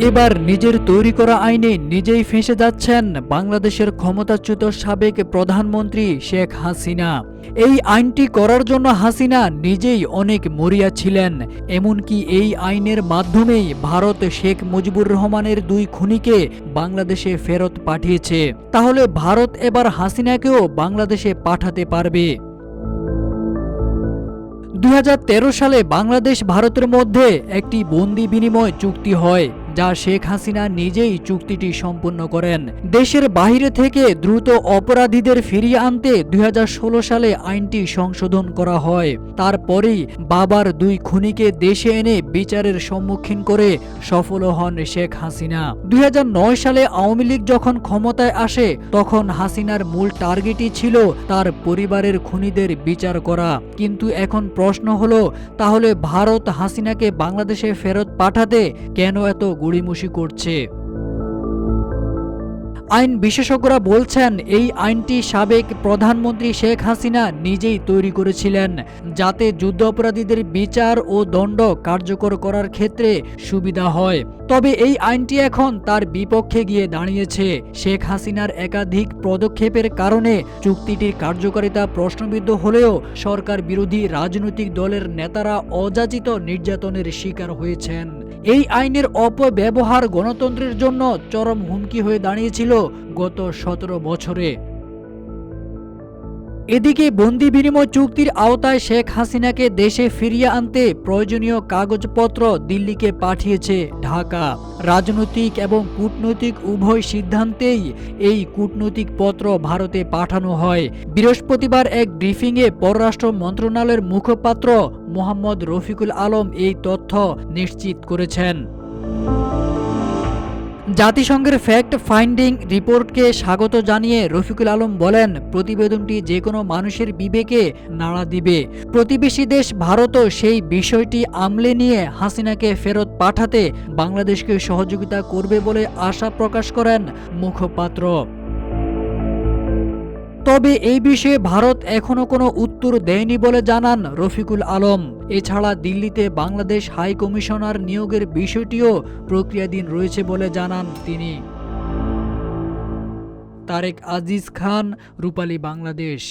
এবার নিজের তৈরি করা আইনে নিজেই ফেঁসে যাচ্ছেন বাংলাদেশের ক্ষমতাচ্যুত সাবেক প্রধানমন্ত্রী শেখ হাসিনা। এই আইনটি করার জন্য হাসিনা নিজেই অনেক মরিয়া ছিলেন। এমনকি এই আইনের মাধ্যমেই ভারত শেখ মুজিবুর রহমানের 2 খুনিকে বাংলাদেশে ফেরত পাঠিয়েছে। তাহলে ভারত এবার হাসিনাকেও বাংলাদেশে পাঠাতে পারবে। 2013 সালে বাংলাদেশ ভারতের মধ্যে একটি বন্দি বিনিময় চুক্তি হয়, যা শেখ হাসিনা নিজেই চুক্তিটি সম্পন্ন করেন। দেশের বাইরে থেকে দ্রুত অপরাধীদের ফিরিয়ে আনতে 2016 সালে আইনটি সংশোধন করা হয়। তারপরেই বাবার 2 খুনিকে দেশে এনে বিচারের সম্মুখীন করে সফল হন শেখ হাসিনা। 2009 সালে আওয়ামী লীগ যখন ক্ষমতায় আসে, তখন হাসিনার মূল টার্গেটই ছিল তার পরিবারের খুনিদের বিচার করা। কিন্তু এখন প্রশ্ন হলো, তাহলে ভারত হাসিনাকে বাংলাদেশে ফেরত পাঠাতে কেন এত গড়িমসি করছে? আইন বিশেষজ্ঞরা বলছেন, এই আইনটি সাবেক প্রধানমন্ত্রী শেখ হাসিনা নিজেই তৈরি করেছিলেন, যাতে যুদ্ধাপরাধীদের বিচার ও দণ্ড কার্যকর করার ক্ষেত্রে সুবিধা হয়। তবে এই আইনটি এখন তার বিপক্ষে গিয়ে দাঁড়িয়েছে। শেখ হাসিনার একাধিক পদক্ষেপের কারণে চুক্তিটির কার্যকারিতা প্রশ্নবিদ্ধ হলেও সরকার বিরোধী রাজনৈতিক দলের নেতারা অযাচিত নির্যাতনের শিকার হয়েছেন। এই আইনের অপব্যবহার গণতন্ত্রের জন্য চরম হুমকি হয়ে দাঁড়িয়েছিল গত 17 বছরে। এদিকে বন্দি বিনিময় চুক্তির আওতায় শেখ হাসিনাকে দেশে ফিরিয়ে আনতে প্রয়োজনীয় কাগজপত্র দিল্লিকে পাঠিয়েছে ঢাকা। রাজনৈতিক এবং কূটনৈতিক উভয় সিদ্ধান্তেই এই কূটনৈতিক পত্র ভারতে পাঠানো হয়। বৃহস্পতিবার এক ব্রিফিংয়ে পররাষ্ট্র মন্ত্রণালয়ের মুখপাত্র মোহাম্মদ রফিকুল আলম এই তথ্য নিশ্চিত করেছেন। জাতিসংঘের ফ্যাক্ট ফাইন্ডিং রিপোর্টকে স্বাগত জানিয়ে রফিকুল আলম বলেন, প্রতিবেদনটি যে কোনো মানুষের বিবেকে নাড়া দিবে। প্রতিবেশী দেশ ভারতও সেই বিষয়টি আমলে নিয়ে হাসিনাকে ফেরত পাঠাতে বাংলাদেশকে সহযোগিতা করবে বলে আশা প্রকাশ করেন মুখপাত্র। তবে এই বিষয়ে ভারত এখনো কোনো উত্তর দেয়নি বলে জানান রফিকুল আলম। এছাড়া দিল্লিতে বাংলাদেশ হাই কমিশনার নিয়োগের বিষয়টিও প্রক্রিয়াধীন রয়েছে বলে জানান তিনি। তারেক আজিজ খান, রূপালী বাংলাদেশ।